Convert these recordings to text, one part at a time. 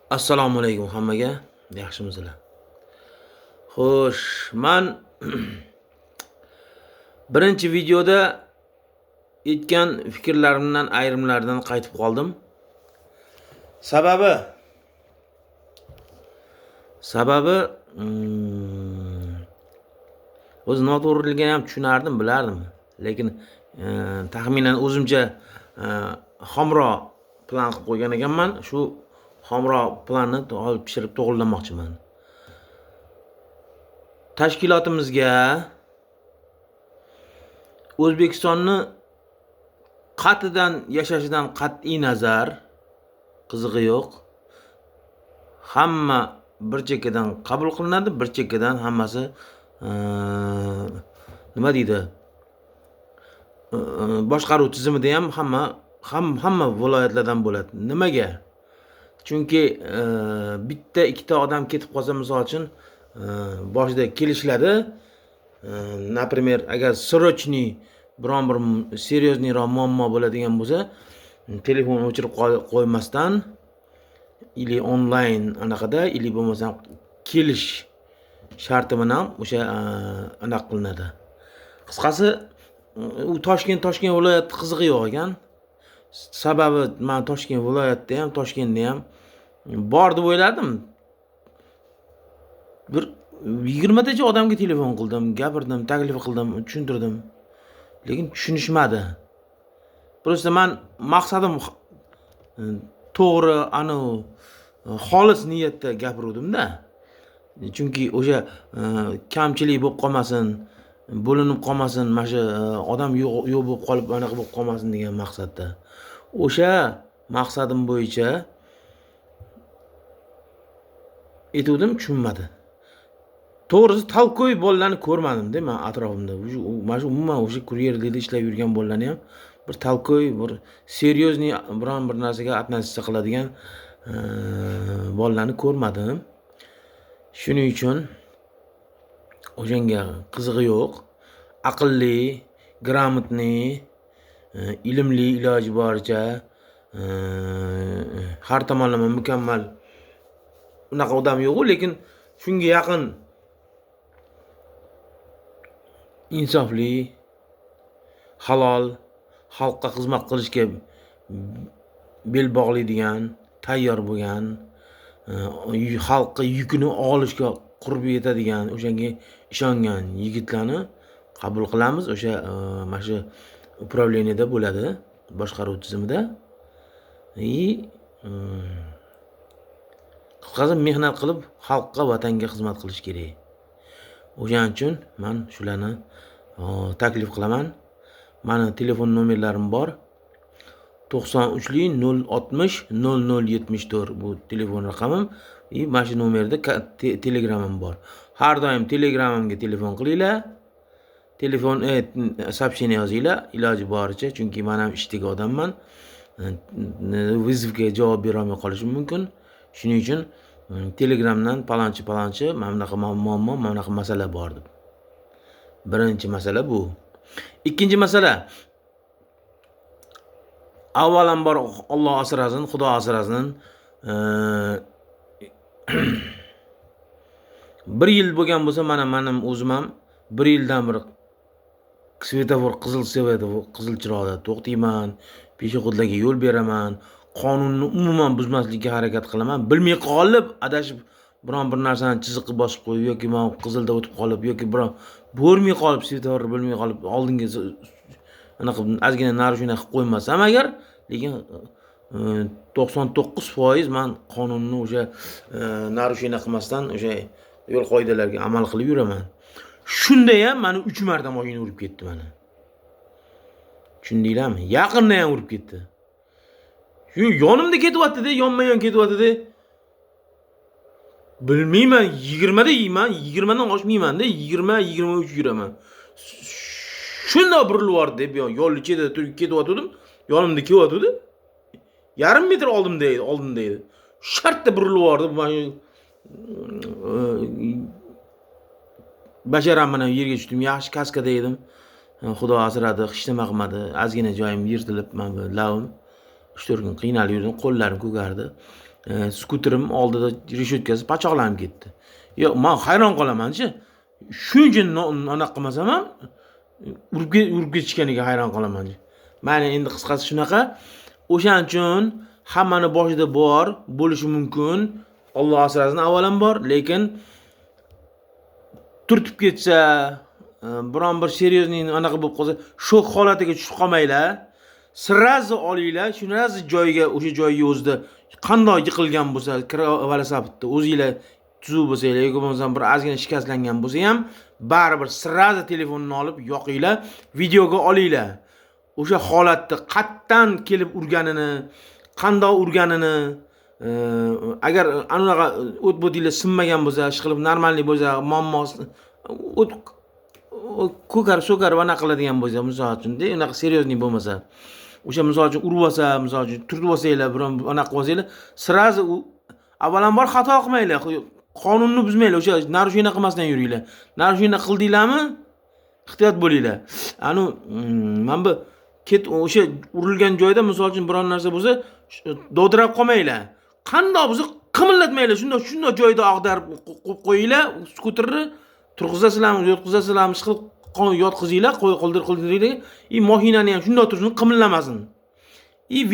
Assalomu alaykum hammaga. Yaxshimisizlar? Xo'sh, men birinchi videoda aytgan fikrlarimdan ayrimlaridan qaytib qoldim. Sababi sababi o'z noto'g'riligini ham tushunardim, bilardim. Lekin taxminan o'zimcha xomro plan qilib qo'ygan ekanman. Shu xomro planni olib pishirib to'g'rilamoqchiman. Tashkilotimizga O'zbekistonni qatidan yashashidan qat'iy nazar qizig'i yo'q. Hamma bir chekkadan qabul qilinadi, bir chekkadan hammasi nima deydi? Boshqaruv tizimida ham hamma viloyatlardan bo'ladi. Nimaga? Chunki bitta ikkita odam ketib qolsa, misol uchun boshida kelishiladi. Например, agar срочный biron bir seryozniyroq muammo bo'ladigan bo'lsa, telefon o'chirib qo'ymasdan ili onlayn anaqada, ili bo'lmasam kelish sharti bilan o'sha anaqa qilinadi. Qisqasi, u Toshkent viloyati qizig'i yo'q ekan. Sababi men Toshkent viloyatida ham, Toshkentda ham bor deb o'yladim. Bir 20 tacha odamga telefon qildim, gapirdim, taklif qildim, tushuntirdim. Lekin tushunishmadi. Просто men maqsadim to'g'ri, xolis niyatda gapiruvdim-da. Chunki o'sha kamchilik bo'lib qolmasin, bo'linib qolmasin, mana shu odam yo'q bo'lib qolib, anaqa bo'lib qolmasin degan maqsadda. O'sha maqsadim bo'yicha aytuvdim, tushunmadi. To'g'risi talkoy bolalarni ko'rmadim-da men atrofimda. Mana shu umuman o'sha kuryerlikda ishlab yurgan bolalarni ham bir talkoy, bir seryozni biron bir narsaga относиться qiladigan bolalarni ko'rmadim. Shuning uchun o'shanga qizig'i yo'q. Aqlli, gрамотный, ilmli iloji boricha har tomonlama mukammal unaqa odam yo'q, lekin shunga yaqin insofli, halol, xalqqa xizmat qilishga bel bog'laydigan, tayyor bo'lgan, xalqqa yukini olishga qurbi yetadigan, o'shanga ishongan yigitlarni qabul qilamiz. O'sha mana shu upravleniyada bo'ladi, boshqaruv tizimida. Qisqasi mehnat qilib xalqqa, vatanga xizmat qilish kerak. O'shaning uchun men shularni taklif qilaman. Meni telefon nomerlarim bor. 93li 060 0074 bu telefon raqamim. Mana shu nomerda telegramim bor. Har doim telegramimga telefon qilinglar. Telefon сообщение yozinglar iloji boricha, chunki men ham ishdagi odamman. Vizivga javob bera olmay qolishim mumkin. Shuning uchun Telegramdan palonchi mana bunaqa muammo, mana bunaqa masala bor deb. Birinchi masala bu. Ikkinchi masala, avvalambor Alloh asrasin, Xudo asrasin. 1 yil bo'lgan bo'lsa, menim o'zim ham 1 yildan bir svetofor qizil chiroqda to'xtayman, peshexodlarga yo'l beraman, qonunni umuman buzmaslikka harakat qilaman. Bilmay qolib, adashib biron bir narsani chiziqqa bosib qo'yib yoki men qizilda o'tib qolib yoki biron bo'lmay qolib, svetoforni bilmay qolib oldinga anaqa ozgina narushina qilib qo'ymasam agar, lekin 99% men qonunni o'sha narushina qilmasdan o'sha yo'l qoidalariga amal qilib yuraman. Shunda ham meni 3 marta mashina urib ketdi mana. Tushundinglarmi? Yaqinda ham urib ketdi. Shu yonimda ketyapti-da, yonma-yon ketyapti-da. Bilmayman, 20 da yeyman, 20 dan oshmayman-da, 20-23 yuraman. Shunda burilib bordi deb yo'lni chetida turib ketyaptim, yonimda kelyapti-da. Yarim metr oldimda edi. Shartta burilib bordi. Basharam bilan yerga tushdim. Yaxshi kaskada edim. Xudo asradi, hech nima qilmadi. Ozgina joyim yirtilib, men lavim 3-4 kun qiynalib yurdim, qo'llarim ko'kardi. skuterim oldida reshetkasi pachoqlanib ketdi. Yo'q, men hayron qolaman-chi. Shuncha anaqa qilmasam ham urib ketishganiga hayron qolaman-chi. Mana endi qisqasi shunaqa. O'shaning uchun hammani boshida bor bo'lishi mumkin. Alloh asrasin avvalambor, lekin turtib ketsa, biron bir seriozniy anaqa bo'lib qolsa, shok holatiga tushib qolmanglar. Sirazi olinglar, shunazi joyiga, o'sha joyga o'zida qanday yiqilgan bo'lsa, velosipedda o'zingizlar tuzuv bo'lsanglar, yoki bo'lmasam bir ozgina shikastlangan bo'lsa ham, baribir sirazi telefonni olib yoqinglar, videoga olinglar. O'sha holatda qatdan kelib urganini, qanday urganini, agar anaqa o't-bo'tinglar sinmagan bo'lsa, ishqilib normalniy bo'lsa, muammosi o't ko'kar va anaqa qiladigan bo'lsa, misol uchun-da, unaqa seriozniy bo'lmasa, o'sha misol uchun urib olsa, misol uchun turtib olsanglar, biron anaqa qilsanglar, sirazi avvalambor xato qilmanglar. Qonunni buzmanglar, o'sha narushina qilmasdan yuringlar. Narushina qildinglarmi? Ehtiyot bo'linglar. Mana bu o'sha urilgan joyda misol uchun biron narsa bo'lsa, dovdirab qolmanglar. Qanday bo'lsa qimillatmanglar. Shunday joyda ag'darib qo'yib qo'yinglar, skuterni turg'izasizlarmi, yotqizasizlarmi, ishqilib yotqizinglar, qoldiringlar. Mashinani ham shunday tursin, qimillamasin.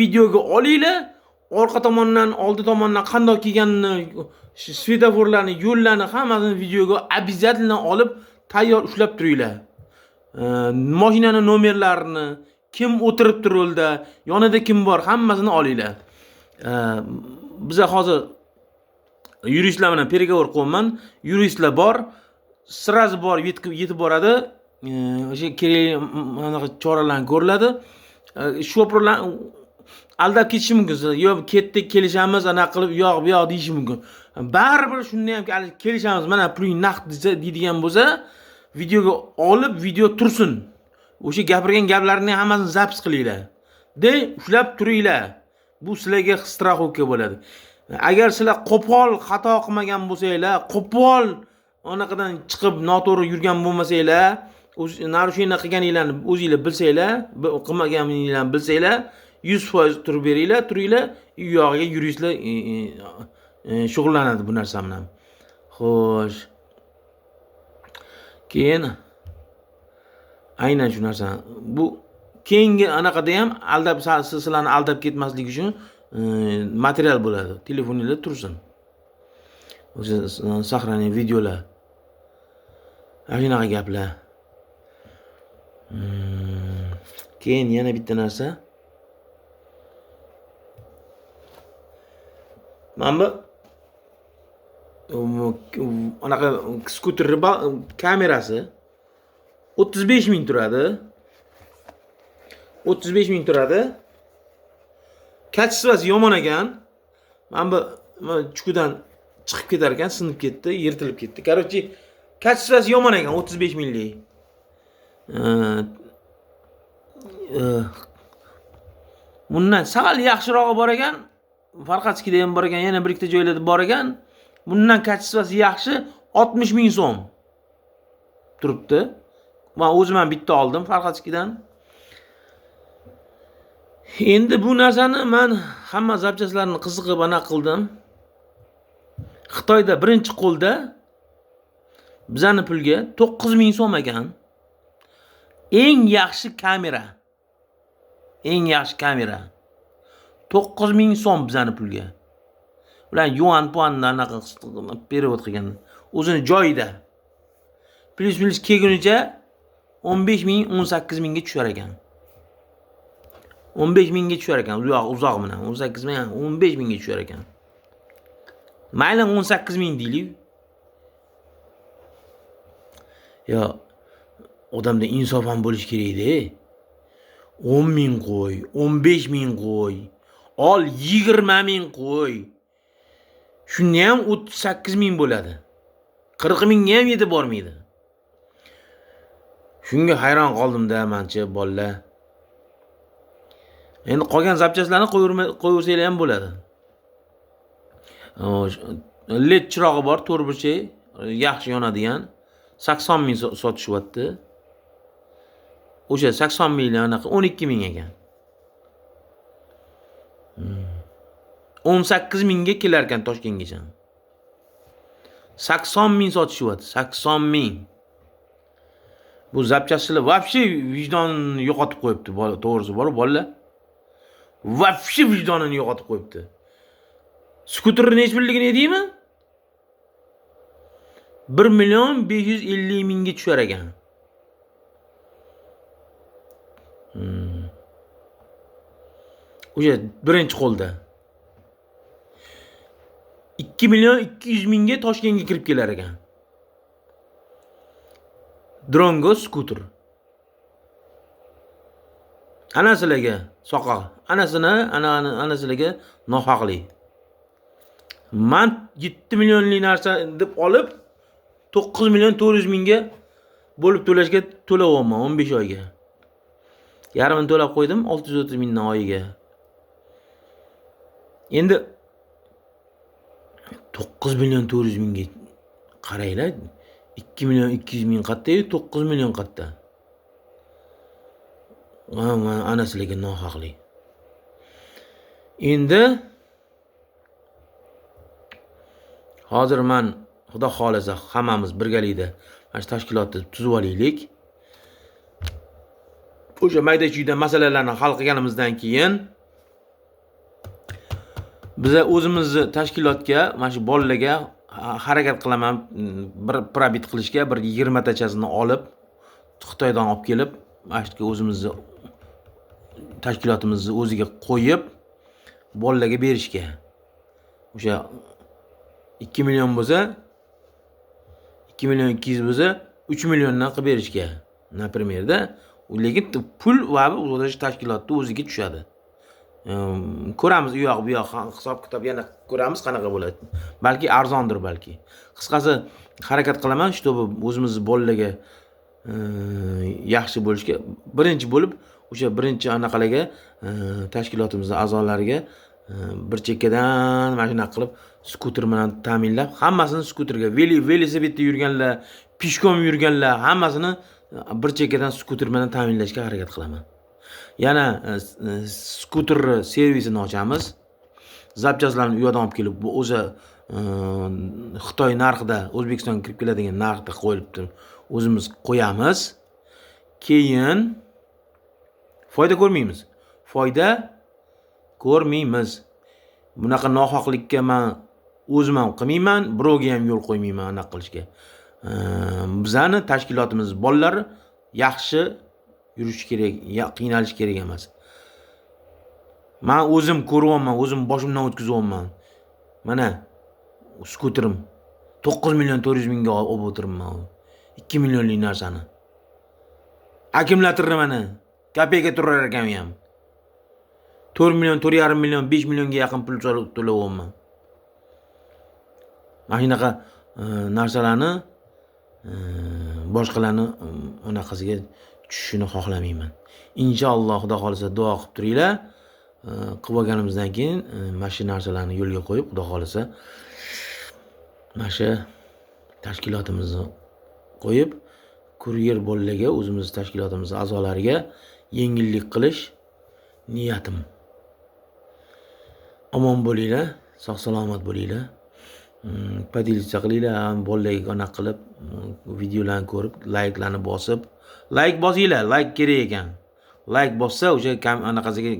Videoga olinglar, orqa tomondan, oldi tomondan qanday kelganini, svetoforlarni, yo'llarni hammasini videoga обязательно olib, tayyor ushlab turinglar. Mashinani nomerlarini, kim o'tiribdi rolda, yonida kim bor, hammasini olinglar. Biz hozir yuristlar bilan переговор qilyapman. Yuristlar bor, sirazi bor, yetib boradi. O'sha kerak anaqa choralarni ko'riladi. Shoferlar aldab ketishi mumkin. Yo ketdik, kelishamiz, anaqa qilib, yo'q, bu yoq deyishi mumkin. Baribir shunday ham kelishamiz, mana puling naqd deydigan bo'lsa, videoga olib, video tursin. O'sha gapirgan gaplarni hammasini zapis qilinglar. Ushlab turinglar. Bu sizlarga straxovka bo'ladi. Agar sizlar qo'pol xato qilmagan bo'lsanglar, qo'pol anaqadan chiqib noto'g'ri yurgan bo'lmasanglar, narushina qilganinglarni o'zingizlar bilsanglar, qilmaganinglarni bilsanglar, 100% turib beringlar, turinglar, u yog'iga yuristlar shug'ullanadi bu narsa bilan. Xo'sh. Keyin aynan shu narsa. Bu keyingi anaqada ham sizlarni aldab ketmaslik uchun material bo'ladi. Telefoningizda tursin. O'sha saqlangan videolar. Shunaqa gaplar. Keyin yana bitta narsa. Mana bu anaqa skuter kamerasi 35 ming turadi. 35 ming turadi. Kachsivasi yomon ekan. Mana bu chukudan chiqib ketar ekan, sinib ketdi, yirtilib ketdi. Короче, kachsivasi yomon ekan, 35 minglik. Bundan sal yaxshirog'i bor ekan. Farqatskida ham bor ekan, yana bir ikkita joylarda bor ekan. Bundan kachsivasi yaxshi 60 ming so'm turibdi. Men o'zim ham bitta oldim Farqatskidan. Endi bu narsani men hamma zapchaslarini qiziqib ana qildim. Xitoyda birinchi qo'lda bizani pulga 9 ming so'm ekan. Eng yaxshi kamera. Eng yaxshi kamera. 9 ming so'm bizani pulga. Ular yuan puandan anaqa perevod qilgan. O'zini joyida. Plus kelgunicha 15 ming, 18 mingga tushar ekan. 15 mingga tushar ekan, uzoq bilan. 18 ming, 15 mingga tushar ekan. Mayli 18 ming deylik. Yo, odamda insof ham bo'lish kerak-da. 10 ming qo'y, 15 ming qo'y. Ol 20 ming qo'y. Shunda ham 38 ming bo'ladi. 40 mingga ham yetib bormaydi. Shunga hayron qoldim-da mencha bolalar. Endi qolgan zapchaslarni qo'yaversanglar ham bo'ladi. LED chirog'i bor, to'rtburchak, yaxshi yonadigan. 80 ming sotishyapti. O'sha 80 minglik anaqa 12 ming ekan. 18 mingga kelar ekan Toshkentgacha. 80 ming sotishyapti, 80 ming. Bu zapchastchilar вообще vijdonini yo'qotib qo'yibdi, to'g'risi bor bolalar. Вообще vijdonini yo'qotib qo'yibdi. Skuterni nech pulligini aytaymi? 1.550.000 ga tushar ekan. O'sha birinchi qo'lda. 2.200.000 ga Toshkentga kirib kelar ekan. Drongo skuter. Anasilarga soqol. Anasilarga nohaqlik. Men 7 millionlik narsa deb olib 9.400.000 ga bo'lib to'lashga to'layapman 15 oyga. Yarmini to'lab qo'ydim 630.000 dan oyiga. Endi 9.400.000 ga qaranglar. 2.200.000 qatta, 9 million qatta. Anasilarga nohaqlik. Endi hozir men Xudo xolasa hammamiz birgalikda mana shu tashkilotni tuzib olaylik. O'sha mayda-chuyda masalalarni hal qilganimizdan keyin biz o'zimizni tashkilotga, mana shu bolalarga harakat qilaman, bir probit qilishga, bir 20 tachasini olib, Xitoydan olib kelib, mana shu o'zimizni tashkilotimizni o'ziga qo'yib, bolalarga berishga. O'sha 2 million bo'lsa, 2 million 200 bo'lsa, 3 milliondan qilib berishga. Напримерda, lekin pul va o'sha tashkilotni o'ziga tushadi. Ko'ramiz u yoq bu yoq hisob-kitob yana ko'ramiz qanaqa bo'ladi. Balki arzondir balki. Qisqasi harakat qilaman, чтобы o'zimizni bolalarga yaxshi bo'lishga, birinchi bo'lib o'sha birinchi anaqalarga tashkilotimizning a'zolariga bir chekkadan mashina qilib skuter bilan ta'minlab, hammasini skuterga, velosipedda yurganlar, pishkom yurganlar, hammasini bir chekkadan skuter bilan ta'minlashga harakat qilaman. Yana skuter servisini ochamiz. Zapchastlarni u yerdan olib kelib, bu o'zi Xitoy narxida O'zbekistonga kirib keladigan narxda qo'yilibdi. O'zimiz qo'yamiz. Keyin foyda ko'rmaymiz. Bunaqa nohaqlikka men o'zim ham qilmayman, birovga ham yo'l qo'ymayman anaqa qilishga. Bizani tashkilotimiz bolalar yaxshi yurish kerak, qiynalish kerak emas. Men o'zim ko'ryapman, o'zim boshimdan o'tkazyapman. Mana skuterim 9.400.000 ga olib o'tiribman. 2 millionlik narsani. Akkumulyatorni mana kopeyka turar ekan ham. 4 million, 4,5 million, 5 millionga yaqin pul to'layapman. Mana shunaqa narsalarni boshqalarni unaqasiga tushishini xohlamayman. Inshaalloh Xudo xolasa duo qilib turinglar. Qilib olganimizdan keyin mana shu narsalarni yo'lga qo'yib, Xudo xolasa mana shu tashkilotimizni qo'yib, kuryer bolalarga, o'zimiz tashkilotimiz a'zolariga yengillik qilish niyatim. Omon bo'linglar, sog' salomat bo'linglar. Podelitsiya qilinglar, bolalarga anaqa qilib, videolarni ko'rib, layklarni bosib, layk bosinglar, layk kerak ekan. Layk bossa o'sha anaqasiga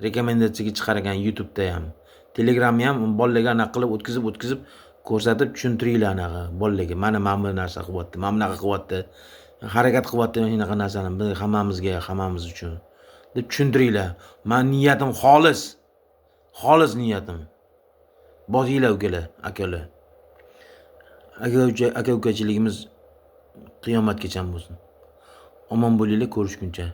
rekomendatsiyaga chiqar ekan YouTube'da ham. Telegramni ham bolalarga anaqa qilib o'tkazib ko'rsatib tushuntiringlar anaqa bolalarga. Mana bu narsa qilyapti, mana bunaqa qilyapti, harakat qilyapti shunaqa narsani biz hammamiz uchun deb tushuntiringlar. Men niyatim xolis. Xolis niyatim. Bosinglar ukalar, akalar. Aka-ukachiligimiz qiyomatgacha bo'lsin. Omon bo'linglar, ko'rishguncha.